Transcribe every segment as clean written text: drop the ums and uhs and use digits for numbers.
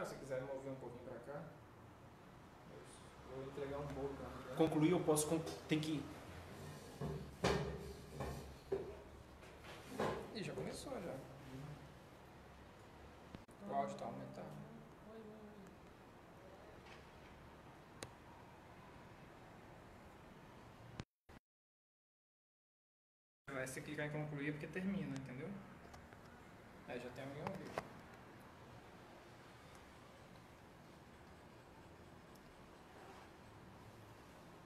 Ah, se quiser mover um pouquinho para cá, eu vou entregar um bolo para mim. Concluir, eu posso... Tem que... Ih, já começou já. O áudio está aumentando. Vai se clicar em concluir porque termina, entendeu? Aí já tem alguém ao vivo.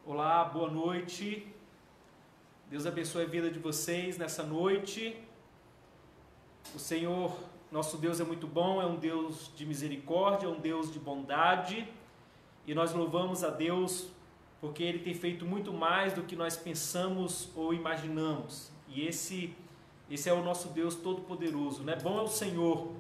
Olá, boa noite. Deus abençoe a vida de vocês nessa noite. O Senhor, nosso Deus é muito bom, é um Deus de misericórdia, é um Deus de bondade. E nós louvamos a Deus porque Ele tem feito muito mais do que nós pensamos ou imaginamos. E esse é o nosso Deus Todo-Poderoso, né? Bom é o Senhor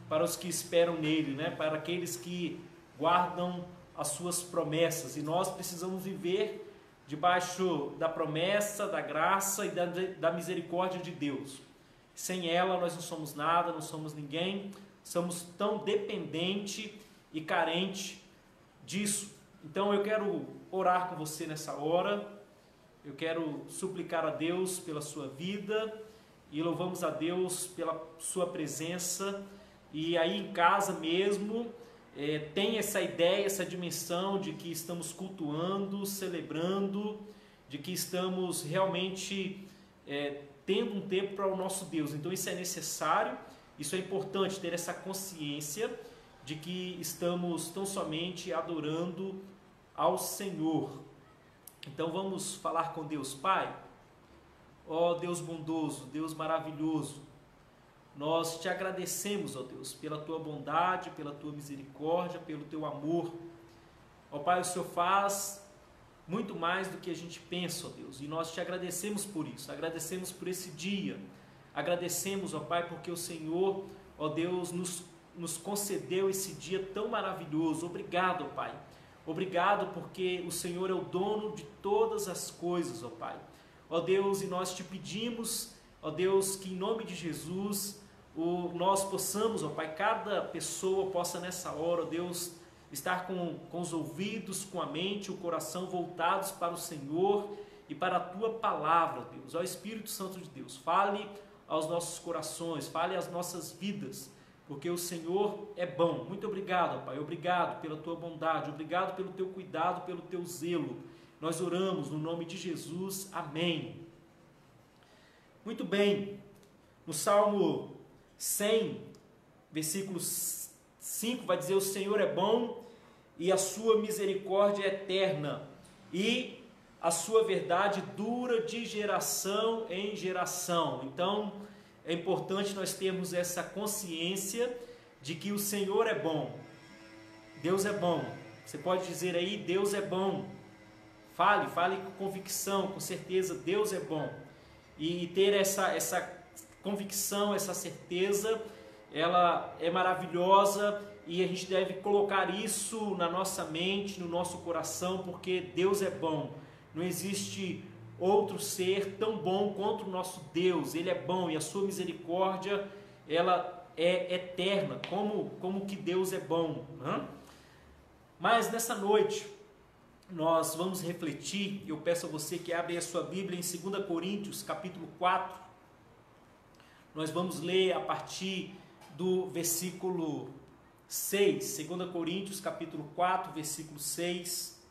para os que esperam nele, né? Para aqueles que guardam as suas promessas. E nós precisamos viver debaixo da promessa, da graça e da misericórdia de Deus. Sem ela nós não somos nada, não somos ninguém, somos tão dependente e carente disso. Então eu quero orar com você nessa hora, eu quero suplicar a Deus pela sua vida e louvamos a Deus pela sua presença. E aí em casa mesmo, tem essa ideia, essa dimensão de que estamos cultuando, celebrando, de que estamos realmente tendo um tempo para o nosso Deus. Então isso é necessário, isso é importante ter essa consciência de que estamos tão somente adorando ao Senhor. Então vamos falar com Deus Pai. Ó Deus bondoso, Deus maravilhoso, nós te agradecemos, ó Deus, pela tua bondade, pela tua misericórdia, pelo teu amor. Ó Pai, o Senhor faz muito mais do que a gente pensa, ó Deus, e nós te agradecemos por isso, agradecemos por esse dia, agradecemos, ó Pai, porque o Senhor, ó Deus, nos concedeu esse dia tão maravilhoso. Obrigado, ó Pai, obrigado porque o Senhor é o dono de todas as coisas, ó Pai. Ó Deus, e nós te pedimos, ó Deus, que em nome de Jesus, nós possamos, ó Pai, cada pessoa possa nessa hora, ó Deus, estar com os ouvidos, com a mente, o coração voltados para o Senhor e para a Tua Palavra, ó Deus. Ó Espírito Santo de Deus, fale aos nossos corações, fale às nossas vidas, porque o Senhor é bom. Muito obrigado, ó Pai, obrigado pela Tua bondade, obrigado pelo Teu cuidado, pelo Teu zelo. Nós oramos no nome de Jesus, amém. Muito bem, no Salmo 100, versículo 5, vai dizer: o Senhor é bom e a sua misericórdia é eterna, e a sua verdade dura de geração em geração. Então, é importante nós termos essa consciência de que o Senhor é bom. Deus é bom. Você pode dizer aí: Deus é bom. Fale com convicção, com certeza, Deus é bom. E ter essa convicção, essa certeza, ela é maravilhosa, e a gente deve colocar isso na nossa mente, no nosso coração, porque Deus é bom. Não existe outro ser tão bom quanto o nosso Deus. Ele é bom e a sua misericórdia, ela é eterna, como que Deus é bom, né? Mas nessa noite nós vamos refletir. Eu peço a você que abra a sua Bíblia em 2 Coríntios, capítulo 4. Nós vamos ler a partir do versículo 6. 2 Coríntios, capítulo 4, versículo 6.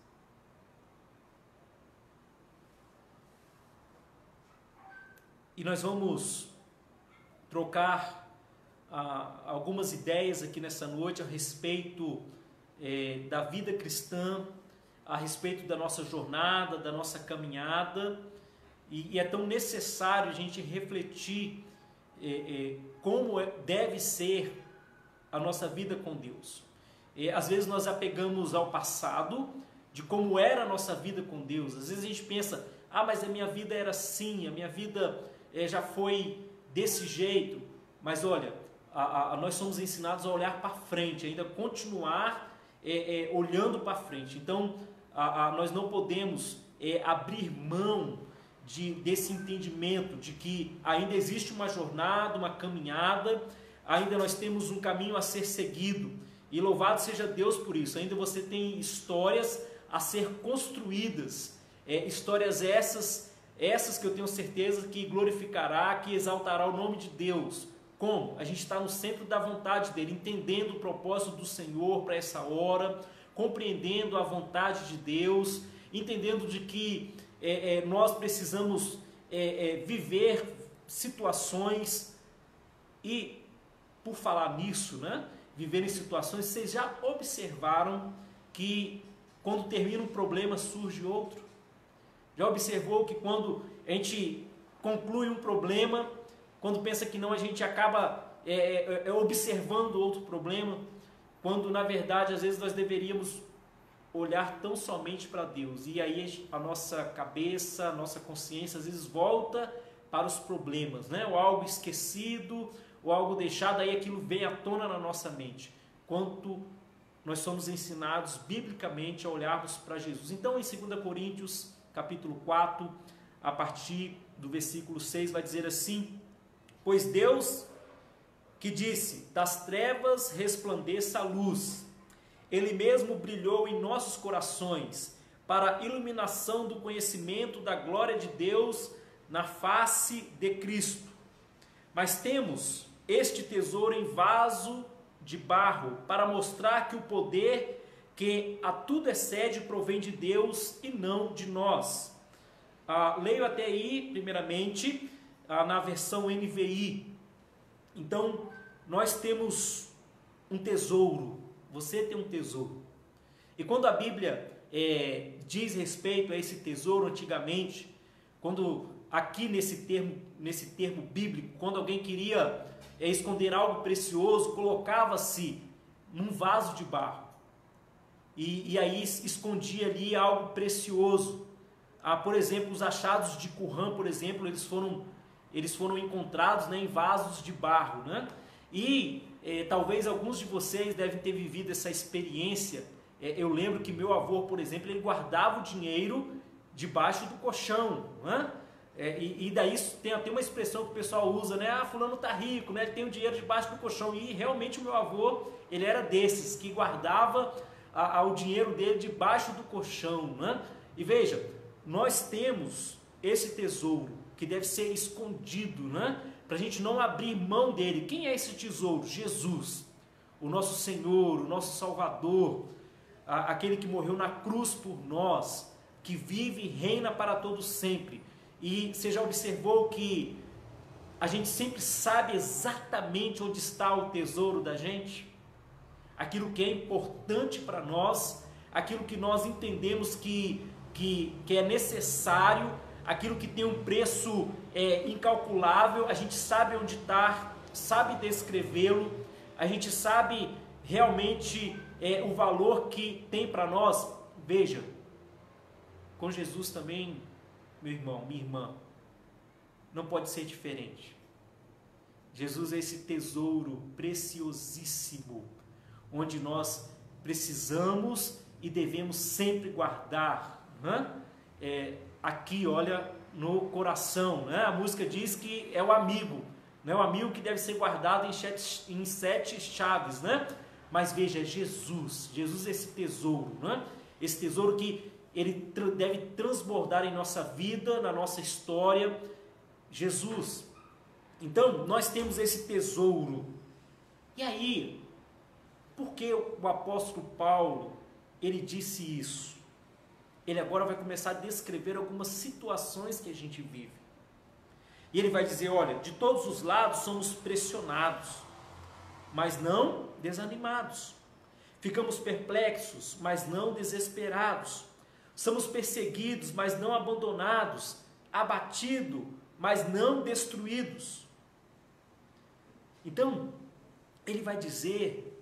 E nós vamos trocar algumas ideias aqui nessa noite a respeito da vida cristã, a respeito da nossa jornada, da nossa caminhada, e é tão necessário a gente refletir como deve ser a nossa vida com Deus. Às vezes nós apegamos ao passado, de como era a nossa vida com Deus. Às vezes a gente pensa: mas a minha vida era assim, a minha vida já foi desse jeito. Mas olha, nós somos ensinados a olhar para frente, ainda continuar olhando para frente. Então, nós não podemos abrir mão desse entendimento de que ainda existe uma jornada, uma caminhada, ainda nós temos um caminho a ser seguido. E louvado seja Deus por isso. Ainda você tem histórias a ser construídas. Histórias essas que eu tenho certeza que glorificará, que exaltará o nome de Deus. Como? A gente está no centro da vontade dele, entendendo o propósito do Senhor para essa hora, compreendendo a vontade de Deus, entendendo de que nós precisamos viver situações e, por falar nisso, né, viver em situações, vocês já observaram que quando termina um problema surge outro? Já observou que quando a gente conclui um problema, quando pensa que não, a gente acaba observando outro problema, quando na verdade às vezes nós deveríamos olhar tão somente para Deus, e aí a nossa cabeça, a nossa consciência às vezes volta para os problemas, né? Ou algo esquecido, ou algo deixado, aí aquilo vem à tona na nossa mente. Quanto nós somos ensinados biblicamente a olharmos para Jesus. Então em 2 Coríntios capítulo 4, a partir do versículo 6, vai dizer assim: pois Deus que disse, das trevas resplandeça a luz, Ele mesmo brilhou em nossos corações, para a iluminação do conhecimento da glória de Deus na face de Cristo. Mas temos este tesouro em vaso de barro, para mostrar que o poder que a tudo excede provém de Deus e não de nós. Leio até aí, primeiramente, na versão NVI. Então, nós temos um tesouro, você tem um tesouro. E quando a Bíblia diz respeito a esse tesouro, antigamente, quando aqui nesse termo bíblico, quando alguém queria esconder algo precioso, colocava-se num vaso de barro. E aí escondia ali algo precioso. Por exemplo, os achados de Qumran, por exemplo, eles foram encontrados, né, em vasos de barro, né? E talvez alguns de vocês devem ter vivido essa experiência. Eu lembro que meu avô, por exemplo, ele guardava o dinheiro debaixo do colchão, né? E daí tem até uma expressão que o pessoal usa, né? Fulano tá rico, né? Ele tem o dinheiro debaixo do colchão. E realmente o meu avô, ele era desses que guardava o dinheiro dele debaixo do colchão, né? E veja, nós temos esse tesouro que deve ser escondido, né? Para a gente não abrir mão dele. Quem é esse tesouro? Jesus, o nosso Senhor, o nosso Salvador, aquele que morreu na cruz por nós, que vive e reina para todos sempre. E você já observou que a gente sempre sabe exatamente onde está o tesouro da gente? Aquilo que é importante para nós, aquilo que nós entendemos que é necessário, aquilo que tem um preço incalculável, a gente sabe onde está, sabe descrevê-lo, a gente sabe realmente o valor que tem para nós. Veja, com Jesus também, meu irmão, minha irmã, não pode ser diferente. Jesus é esse tesouro preciosíssimo, onde nós precisamos e devemos sempre guardar, né? Aqui, olha, no coração, né? A música diz que é o amigo, né? O amigo que deve ser guardado em 7 chaves, né? Mas veja, Jesus é esse tesouro, né? Esse tesouro que ele deve transbordar em nossa vida, na nossa história, Jesus. Então, nós temos esse tesouro. E aí, por que o apóstolo Paulo, ele disse isso? Ele agora vai começar a descrever algumas situações que a gente vive. E ele vai dizer, olha, de todos os lados somos pressionados, mas não desanimados. Ficamos perplexos, mas não desesperados. Somos perseguidos, mas não abandonados. Abatidos, mas não destruídos. Então, ele vai dizer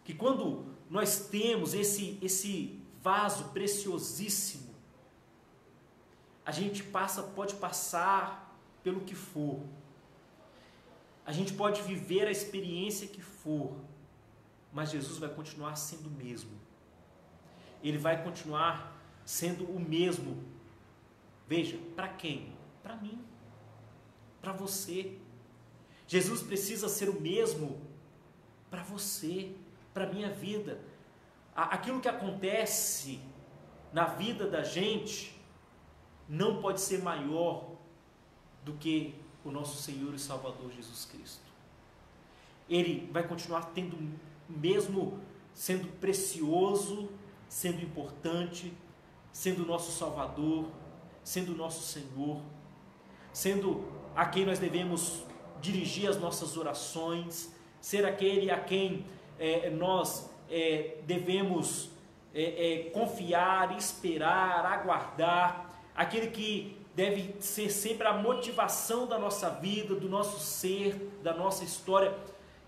que quando nós temos esse vaso preciosíssimo, a gente pode passar pelo que for, a gente pode viver a experiência que for, mas Jesus vai continuar sendo o mesmo. Ele vai continuar sendo o mesmo. Veja, para quem? Para mim, para você. Jesus precisa ser o mesmo para você. para a minha vida. Aquilo que acontece na vida da gente não pode ser maior do que o nosso Senhor e Salvador Jesus Cristo. Ele vai continuar tendo, mesmo sendo precioso, sendo importante, sendo nosso Salvador, sendo nosso Senhor, sendo a quem nós devemos dirigir as nossas orações, ser aquele a quem nós devemos confiar, esperar, aguardar, aquele que deve ser sempre a motivação da nossa vida, do nosso ser, da nossa história.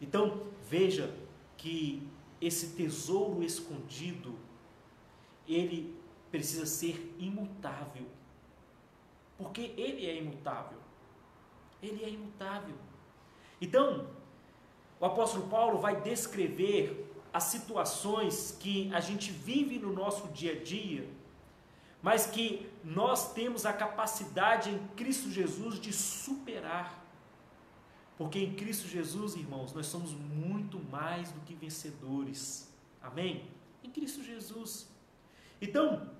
Então, veja que esse tesouro escondido, ele precisa ser imutável, porque ele é imutável. Ele é imutável. Então, o apóstolo Paulo vai descrever as situações que a gente vive no nosso dia a dia, mas que nós temos a capacidade em Cristo Jesus de superar. Porque em Cristo Jesus, irmãos, nós somos muito mais do que vencedores. Amém? Em Cristo Jesus. Então,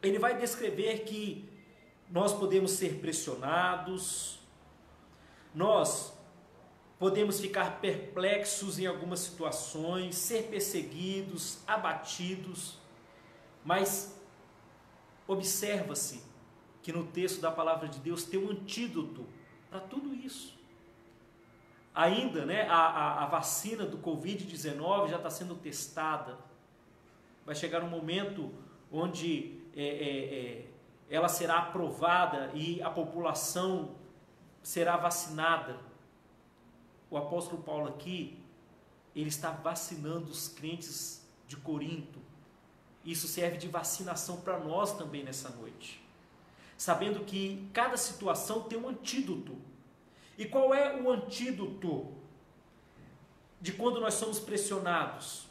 ele vai descrever que nós podemos ser pressionados, nós podemos ficar perplexos em algumas situações, ser perseguidos, abatidos, mas observa-se que no texto da palavra de Deus tem um antídoto para tudo isso. Ainda, a vacina do Covid-19 já está sendo testada. Vai chegar um momento onde ela será aprovada e a população será vacinada. O apóstolo Paulo aqui, ele está vacinando os crentes de Corinto. Isso serve de vacinação para nós também nessa noite. Sabendo que cada situação tem um antídoto. E qual é o antídoto de quando nós somos pressionados?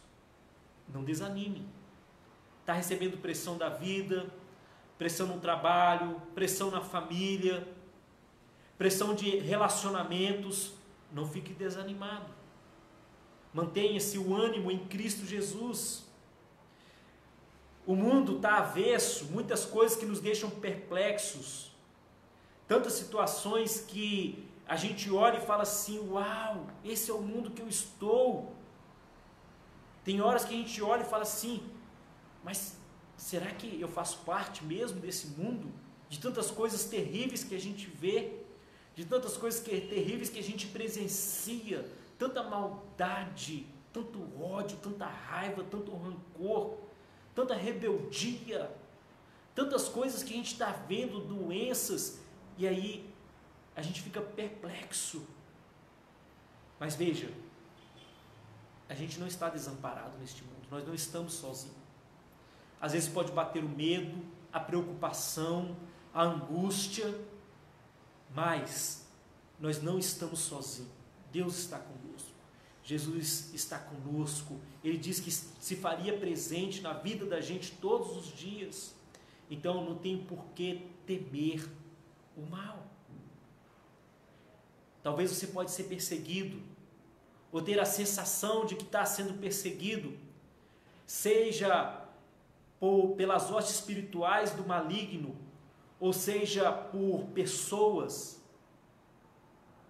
Não desanime. Está recebendo pressão da vida, pressão no trabalho, pressão na família, pressão de relacionamentos. Não fique desanimado. Mantenha-se o ânimo em Cristo Jesus. O mundo está avesso, muitas coisas que nos deixam perplexos, tantas situações que a gente olha e fala assim: uau, esse é o mundo que eu estou. Tem horas que a gente olha e fala assim: mas será que eu faço parte mesmo desse mundo? De tantas coisas terríveis que a gente vê, de tantas coisas terríveis que a gente presencia, tanta maldade, tanto ódio, tanta raiva, tanto rancor, tanta rebeldia, tantas coisas que a gente está vendo, doenças, e aí a gente fica perplexo. Mas veja, a gente não está desamparado neste mundo, nós não estamos sozinhos. Às vezes pode bater o medo, a preocupação, a angústia, mas nós não estamos sozinhos. Deus está conosco, Jesus está conosco. Ele diz que se faria presente na vida da gente todos os dias. Então não tem por que temer o mal. Talvez você pode ser perseguido, ou ter a sensação de que está sendo perseguido, seja pelas hostes espirituais do maligno, ou seja por pessoas,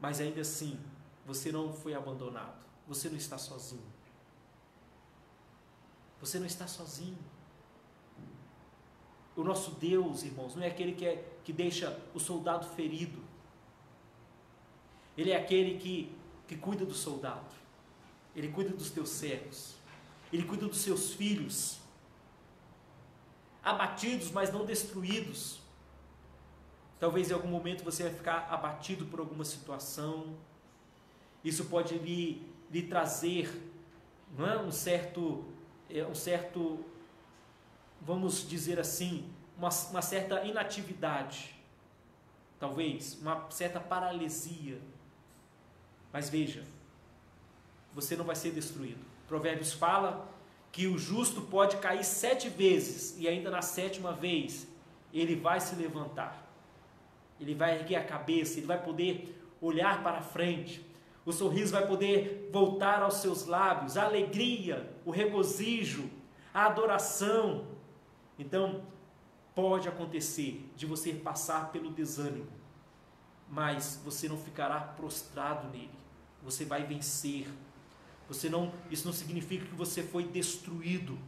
mas ainda assim, você não foi abandonado, você não está sozinho. Você não está sozinho. O nosso Deus, irmãos, não é aquele que deixa o soldado ferido. Ele é aquele que cuida do soldado. Ele cuida dos teus servos. Ele cuida dos seus filhos. Abatidos, mas não destruídos. Talvez em algum momento você vai ficar abatido por alguma situação. Isso pode lhe trazer, não é, um certo, vamos dizer assim, uma certa inatividade. Talvez uma certa paralisia. Mas veja, você não vai ser destruído. Provérbios fala que o justo pode cair 7 vezes e ainda na 7ª vez ele vai se levantar. Ele vai erguer a cabeça, ele vai poder olhar para frente. O sorriso vai poder voltar aos seus lábios, a alegria, o regozijo, a adoração. Então, pode acontecer de você passar pelo desânimo, mas você não ficará prostrado nele. Você vai vencer. Isso não significa que você foi destruído.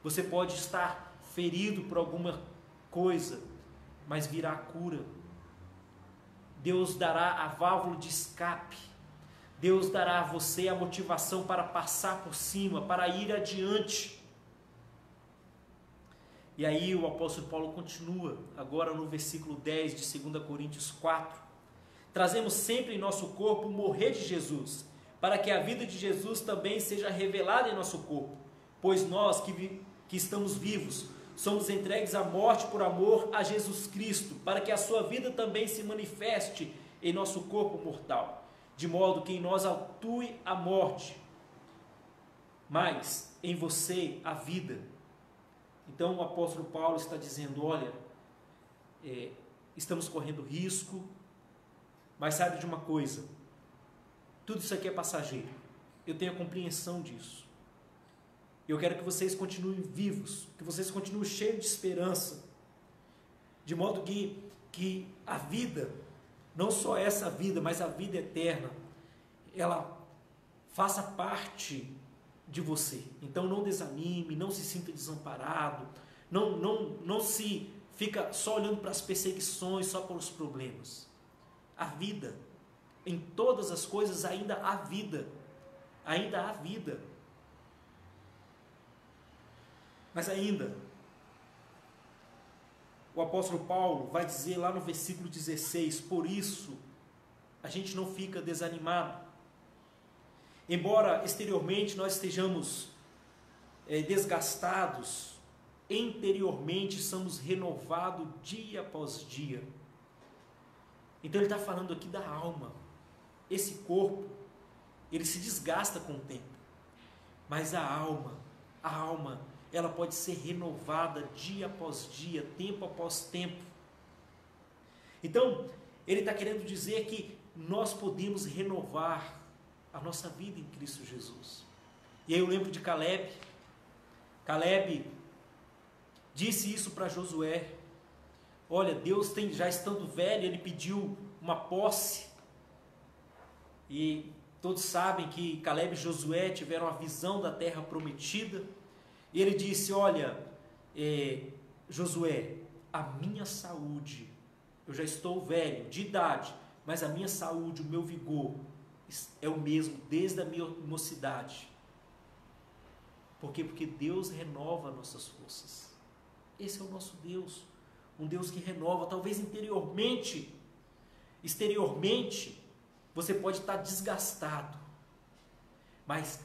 Você pode estar ferido por alguma coisa, mas virá cura. Deus dará a válvula de escape. Deus dará a você a motivação para passar por cima, para ir adiante. E aí o apóstolo Paulo continua, agora no versículo 10 de 2 Coríntios 4. Trazemos sempre em nosso corpo o morrer de Jesus, para que a vida de Jesus também seja revelada em nosso corpo. Pois nós que estamos vivos, somos entregues à morte por amor a Jesus Cristo, para que a sua vida também se manifeste em nosso corpo mortal. De modo que em nós atue a morte, mas em você a vida. Então o apóstolo Paulo está dizendo, olha, estamos correndo risco, mas sabe de uma coisa, tudo isso aqui é passageiro, eu tenho a compreensão disso. Eu quero que vocês continuem vivos, que vocês continuem cheios de esperança, de modo que a vida, não só essa vida, mas a vida eterna, ela faça parte de você. Então não desanime, não se sinta desamparado, não se fica só olhando para as perseguições, só para os problemas. A vida, em todas as coisas ainda há vida, ainda há vida. Mas ainda, o apóstolo Paulo vai dizer lá no versículo 16, por isso a gente não fica desanimado. Embora exteriormente nós estejamos desgastados, interiormente somos renovados dia após dia. Então ele está falando aqui da alma. Esse corpo, ele se desgasta com o tempo, mas a alma, ela pode ser renovada dia após dia, tempo após tempo. Então, ele está querendo dizer que nós podemos renovar a nossa vida em Cristo Jesus. E aí eu lembro de Caleb. Caleb disse isso para Josué. Olha, Deus já estando velho, ele pediu uma posse. E todos sabem que Caleb e Josué tiveram a visão da terra prometida. E ele disse, olha, Josué, a minha saúde, eu já estou velho, de idade, mas a minha saúde, o meu vigor, é o mesmo desde a minha mocidade. Por quê? Porque Deus renova nossas forças. Esse é o nosso Deus, um Deus que renova. Talvez exteriormente, você pode estar desgastado, mas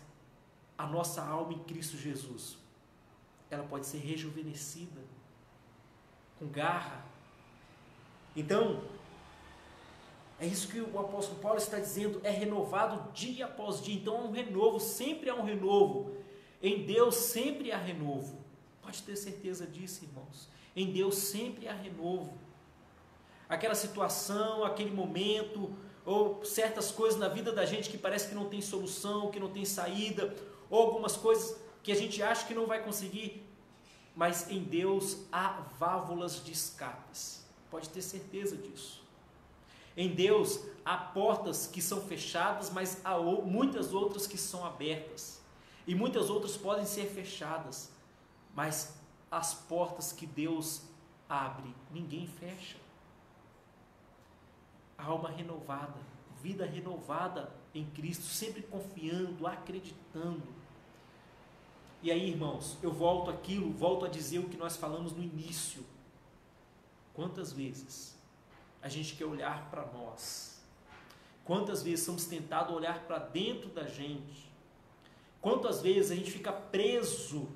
a nossa alma em Cristo Jesus, ela pode ser rejuvenescida, com garra. Então, é isso que o apóstolo Paulo está dizendo, é renovado dia após dia. Então, é um renovo, sempre há um renovo. Em Deus sempre há renovo. Pode ter certeza disso, irmãos. Em Deus sempre há renovo. Aquela situação, aquele momento, ou certas coisas na vida da gente que parece que não tem solução, que não tem saída, ou algumas coisas que a gente acha que não vai conseguir, mas em Deus há válvulas de escapes. Pode ter certeza disso. Em Deus há portas que são fechadas, mas há muitas outras que são abertas. E muitas outras podem ser fechadas, mas as portas que Deus abre, ninguém fecha. Alma renovada, vida renovada em Cristo, sempre confiando, acreditando. E aí, irmãos, eu volto a dizer o que nós falamos no início. Quantas vezes a gente quer olhar para nós? Quantas vezes somos tentados a olhar para dentro da gente? Quantas vezes a gente fica preso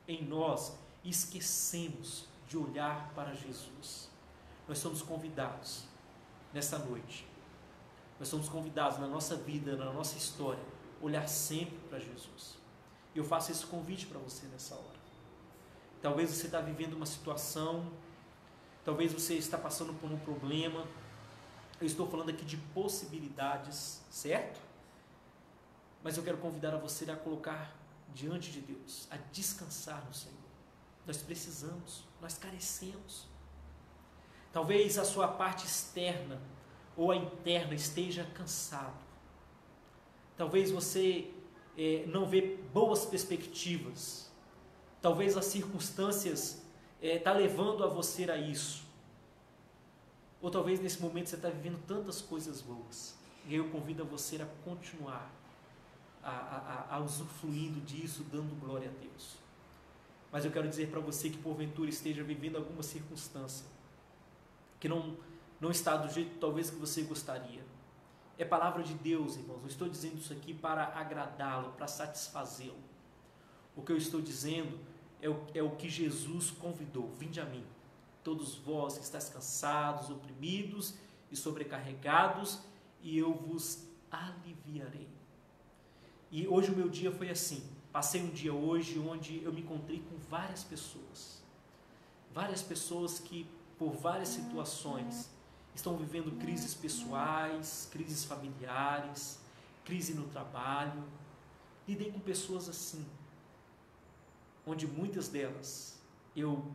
em nós e esquecemos de olhar para Jesus? Nós somos convidados nessa noite. Nós somos convidados na nossa vida, na nossa história, olhar sempre para Jesus. E eu faço esse convite para você nessa hora. Talvez você está vivendo uma situação, talvez você está passando por um problema. Eu estou falando aqui de possibilidades, certo? Mas eu quero convidar a você a colocar diante de Deus, a descansar no Senhor. Nós precisamos, nós carecemos. Talvez a sua parte externa ou a interna esteja cansado. Talvez você não vê boas perspectivas. Talvez as circunstâncias estão levando a você a isso. Ou talvez nesse momento você está vivendo tantas coisas boas. E eu convido a você a continuar a usufruindo disso, dando glória a Deus. Mas eu quero dizer para você que porventura esteja vivendo alguma circunstância que não está do jeito talvez que você gostaria. É palavra de Deus, irmãos. Não estou dizendo isso aqui para agradá-lo, para satisfazê-lo. O que eu estou dizendo é o que Jesus convidou. Vinde a mim, todos vós que estáis cansados, oprimidos e sobrecarregados, e eu vos aliviarei. E hoje o meu dia foi assim. Passei um dia hoje onde eu me encontrei com várias pessoas. Várias pessoas que, por várias situações, estão vivendo crises pessoais, crises familiares, crise no trabalho. Lidei com pessoas assim, onde muitas delas eu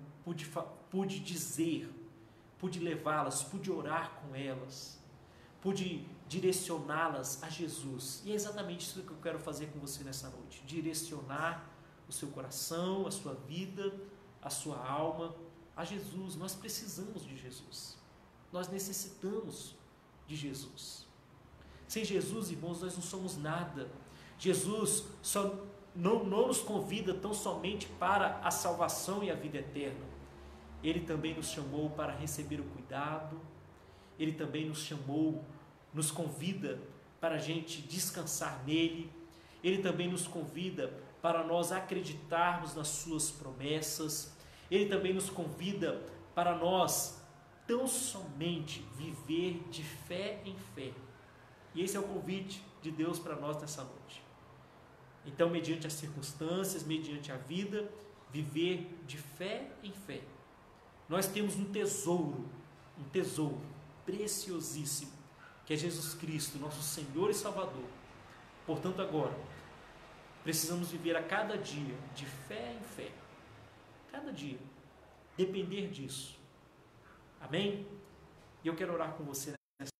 pude dizer, pude levá-las, pude orar com elas, pude direcioná-las a Jesus. E é exatamente isso que eu quero fazer com você nessa noite. Direcionar o seu coração, a sua vida, a sua alma a Jesus. Nós precisamos de Jesus. Nós necessitamos de Jesus. Sem Jesus, irmãos, nós não somos nada. Jesus só não nos convida tão somente para a salvação e a vida eterna. Ele também nos chamou para receber o cuidado. Ele também nos chamou, nos convida para a gente descansar nele. Ele também nos convida para nós acreditarmos nas suas promessas. Ele também nos convida para nós tão somente viver de fé em fé. E esse é o convite de Deus para nós nessa noite. Então, mediante as circunstâncias, mediante a vida, viver de fé em fé. Nós temos um tesouro preciosíssimo, que é Jesus Cristo, nosso Senhor e Salvador. Portanto, agora, precisamos viver a cada dia de fé em fé. Cada dia. Depender disso. Amém? E eu quero orar com você nessa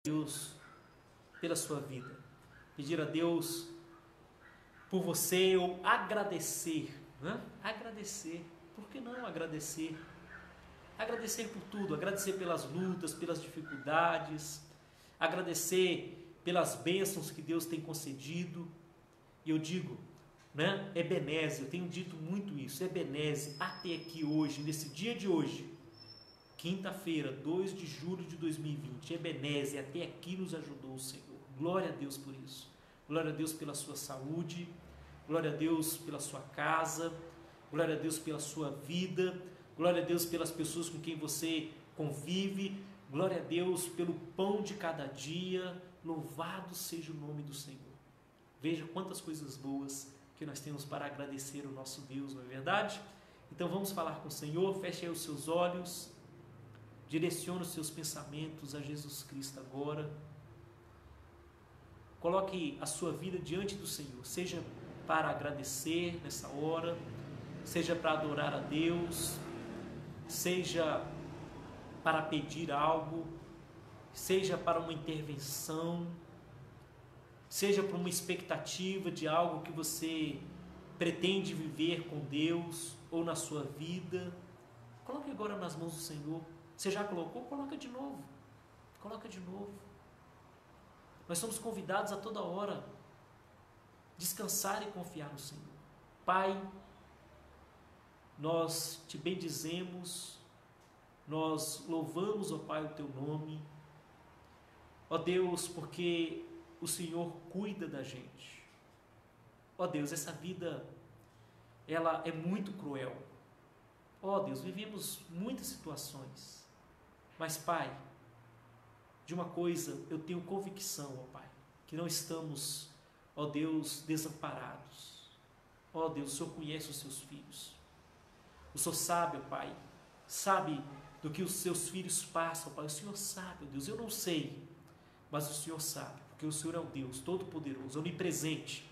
Deus pela sua vida. Pedir a Deus por você ou agradecer. Agradecer. Por que não agradecer? Agradecer por tudo. Agradecer pelas lutas, pelas dificuldades. Agradecer pelas bênçãos que Deus tem concedido. E eu digo, Ebeneze, eu tenho dito muito isso, Ebeneze, até aqui hoje, nesse dia de hoje, quinta-feira, 2 de julho de 2020, Ebeneze, até aqui nos ajudou o Senhor. Glória a Deus por isso. Glória a Deus pela sua saúde, glória a Deus pela sua casa, glória a Deus pela sua vida, glória a Deus pelas pessoas com quem você convive, glória a Deus pelo pão de cada dia, louvado seja o nome do Senhor. Veja quantas coisas boas que nós temos para agradecer o nosso Deus, não é verdade? Então vamos falar com o Senhor, feche aí os seus olhos, direcione os seus pensamentos a Jesus Cristo agora. Coloque a sua vida diante do Senhor, seja para agradecer nessa hora, seja para adorar a Deus, seja para pedir algo, seja para uma intervenção, seja por uma expectativa de algo que você pretende viver com Deus ou na sua vida. Coloque agora nas mãos do Senhor. Você já colocou? Coloca de novo. Coloca de novo. Nós somos convidados a toda hora descansar e confiar no Senhor. Pai, nós te bendizemos, nós louvamos, ó Pai, o teu nome. Ó Deus, porque o Senhor cuida da gente. Ó Deus, essa vida, ela é muito cruel. Ó Deus, vivemos muitas situações. Mas, Pai, de uma coisa eu tenho convicção, ó Pai, que não estamos, ó Deus, desamparados. Ó Deus, o Senhor conhece os seus filhos. O Senhor sabe, ó Pai, sabe do que os seus filhos passam, ó Pai. O Senhor sabe, ó Deus, eu não sei, mas o Senhor sabe. porque o Senhor é o Deus Todo-Poderoso, onipresente.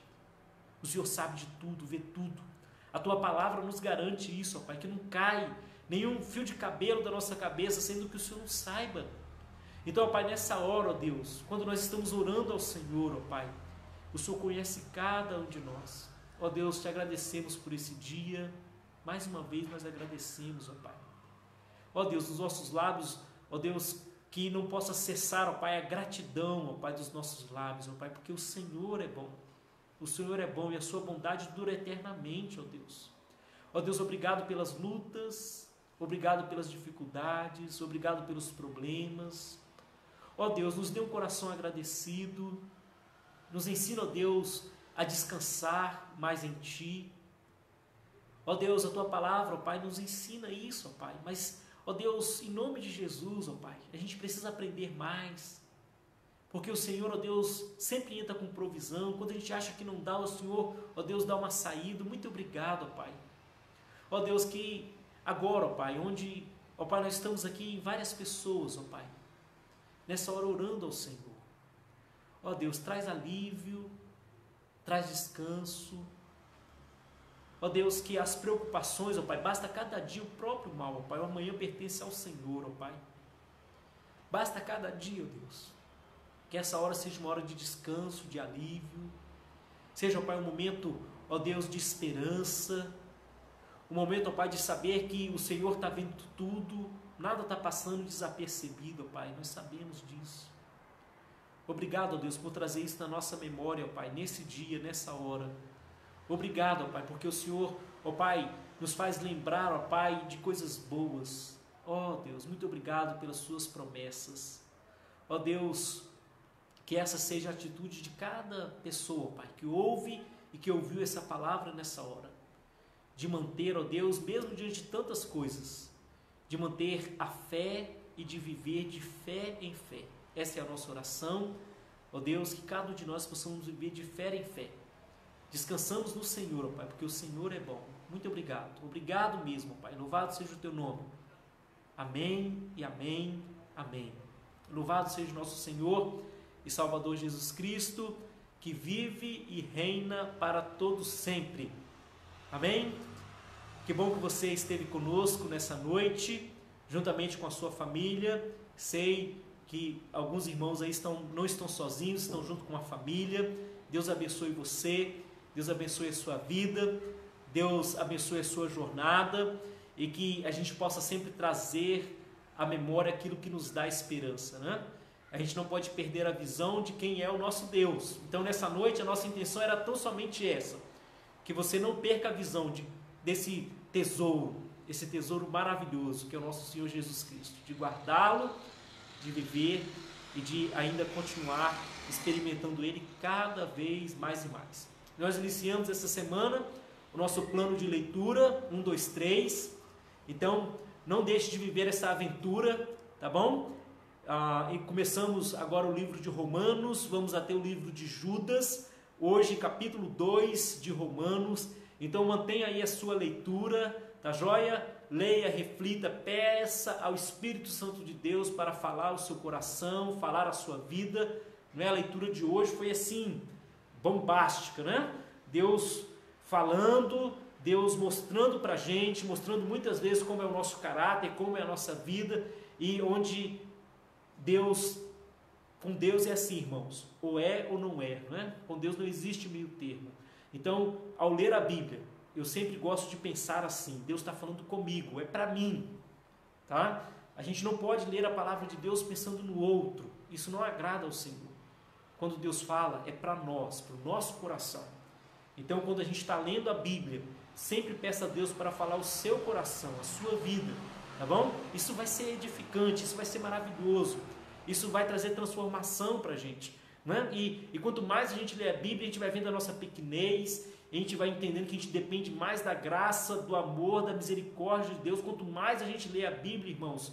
O Senhor sabe de tudo, vê tudo. A Tua palavra nos garante isso, ó Pai, que não cai nenhum fio de cabelo da nossa cabeça, sendo que o Senhor não saiba. Então, ó Pai, nessa hora, ó Deus, quando nós estamos orando ao Senhor, ó Pai, o Senhor conhece cada um de nós. Ó Deus, te agradecemos por esse dia. Mais uma vez nós agradecemos, ó Pai. Ó Deus, dos nossos lábios, ó Deus, que não possa cessar, ó Pai, a gratidão, ó Pai, dos nossos lábios, ó Pai, porque o Senhor é bom. O Senhor é bom e a sua bondade dura eternamente, ó Deus. Ó Deus, obrigado pelas lutas, obrigado pelas dificuldades, obrigado pelos problemas. Ó Deus, nos dê um coração agradecido, nos ensina, ó Deus, a descansar mais em Ti. Ó Deus, a Tua palavra, ó Pai, nos ensina isso, ó Pai, mas, ó Deus, em nome de Jesus, ó Pai, a gente precisa aprender mais, porque o Senhor, ó Deus, sempre entra com provisão. Quando a gente acha que não dá, o Senhor, ó Deus, dá uma saída. Muito obrigado, ó Pai. Ó Deus, que agora, ó Pai, onde, ó Pai, nós estamos aqui em várias pessoas, ó Pai, nessa hora orando ao Senhor. Ó Deus, traz alívio, traz descanso. Ó Deus, que as preocupações, ó Pai, basta cada dia o próprio mal, ó Pai, o amanhã pertence ao Senhor, ó Pai. Basta cada dia, ó Deus, que essa hora seja uma hora de descanso, de alívio, seja, ó Pai, um momento, ó Deus, de esperança, um momento, ó Pai, de saber que o Senhor está vendo tudo, nada está passando desapercebido, ó Pai, nós sabemos disso. Obrigado, ó Deus, por trazer isso na nossa memória, ó Pai, nesse dia, nessa hora. Obrigado, ó Pai, porque o Senhor, ó Pai, nos faz lembrar, ó Pai, de coisas boas. Ó Deus, muito obrigado pelas suas promessas. Ó Deus, que essa seja a atitude de cada pessoa, ó Pai, que ouve e que ouviu essa palavra nessa hora. De manter, ó Deus, mesmo diante de tantas coisas, de manter a fé e de viver de fé em fé. Essa é a nossa oração, ó Deus, que cada um de nós possamos viver de fé em fé. Descansamos no Senhor, ó Pai, porque o Senhor é bom. Muito obrigado. Obrigado mesmo, ó Pai. Louvado seja o Teu nome. Amém e amém, amém. Louvado seja o nosso Senhor e Salvador Jesus Cristo, que vive e reina para todos sempre. Amém? Que bom que você esteve conosco nessa noite, juntamente com a sua família. Sei que alguns irmãos aí não estão sozinhos, estão junto com a família. Deus abençoe você, Deus abençoe a sua vida, Deus abençoe a sua jornada e que a gente possa sempre trazer à memória aquilo que nos dá esperança, né? A gente não pode perder a visão de quem é o nosso Deus. Então, nessa noite, a nossa intenção era tão somente essa, que você não perca a visão desse tesouro, esse tesouro maravilhoso que é o nosso Senhor Jesus Cristo, de guardá-lo, de viver e de ainda continuar experimentando Ele cada vez mais e mais. Nós iniciamos essa semana o nosso plano de leitura, 1, 2, 3. Então, não deixe de viver essa aventura, tá bom? E começamos agora o livro de Romanos, vamos até o livro de Judas, hoje capítulo 2 de Romanos. Então mantenha aí a sua leitura, tá joia? Leia, reflita, peça ao Espírito Santo de Deus para falar ao seu coração, falar a sua vida. Não é? A leitura de hoje foi assim, bombástica, né? Deus falando, Deus mostrando para a gente, mostrando muitas vezes como é o nosso caráter, como é a nossa vida, e onde com Deus é assim, irmãos, ou é ou não é, não é? Com Deus não existe meio termo. Então, ao ler a Bíblia, eu sempre gosto de pensar assim, Deus está falando comigo, é para mim, tá? A gente não pode ler a palavra de Deus pensando no outro, isso não agrada ao Senhor. Quando Deus fala, é para nós, para o nosso coração. Então, quando a gente está lendo a Bíblia, sempre peça a Deus para falar o seu coração, a sua vida, tá bom? Isso vai ser edificante, isso vai ser maravilhoso, isso vai trazer transformação para a gente, né? E quanto mais a gente lê a Bíblia, a gente vai vendo a nossa pequenez, a gente vai entendendo que a gente depende mais da graça, do amor, da misericórdia de Deus. Quanto mais a gente lê a Bíblia, irmãos,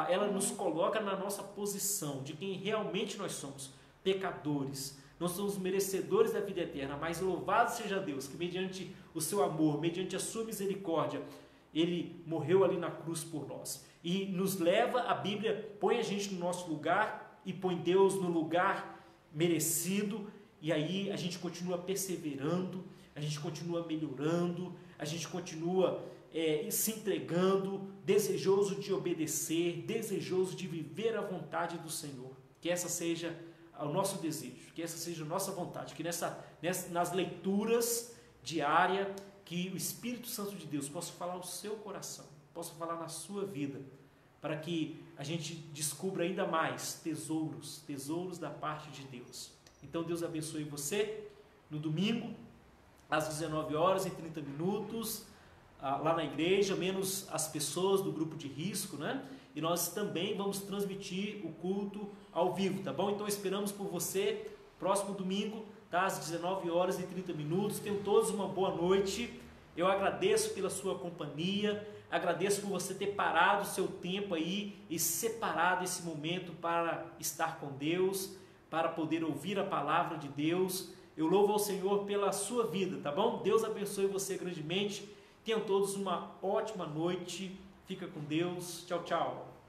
ela nos coloca na nossa posição de quem realmente nós somos, pecadores. Nós somos merecedores da vida eterna, mas louvado seja Deus, que mediante o seu amor, mediante a sua misericórdia, Ele morreu ali na cruz por nós. E nos leva, a Bíblia põe a gente no nosso lugar e põe Deus no lugar merecido, e aí a gente continua perseverando, a gente continua melhorando, a gente continua se entregando, desejoso de obedecer, desejoso de viver a vontade do Senhor. Que essa seja o nosso desejo, que essa seja a nossa vontade, que nas leituras diárias, que o Espírito Santo de Deus possa falar ao seu coração, possa falar na sua vida, para que a gente descubra ainda mais tesouros da parte de Deus. Então Deus abençoe você no domingo, às 19h30, lá na igreja, menos as pessoas do grupo de risco, né? E nós também vamos transmitir o culto ao vivo, tá bom? Então esperamos por você, próximo domingo, tá? Às 19h30. Tenham todos uma boa noite. Eu agradeço pela sua companhia, agradeço por você ter parado o seu tempo aí e separado esse momento para estar com Deus, para poder ouvir a palavra de Deus. Eu louvo ao Senhor pela sua vida, tá bom? Deus abençoe você grandemente. Tenham todos uma ótima noite. Fica com Deus. Tchau, tchau.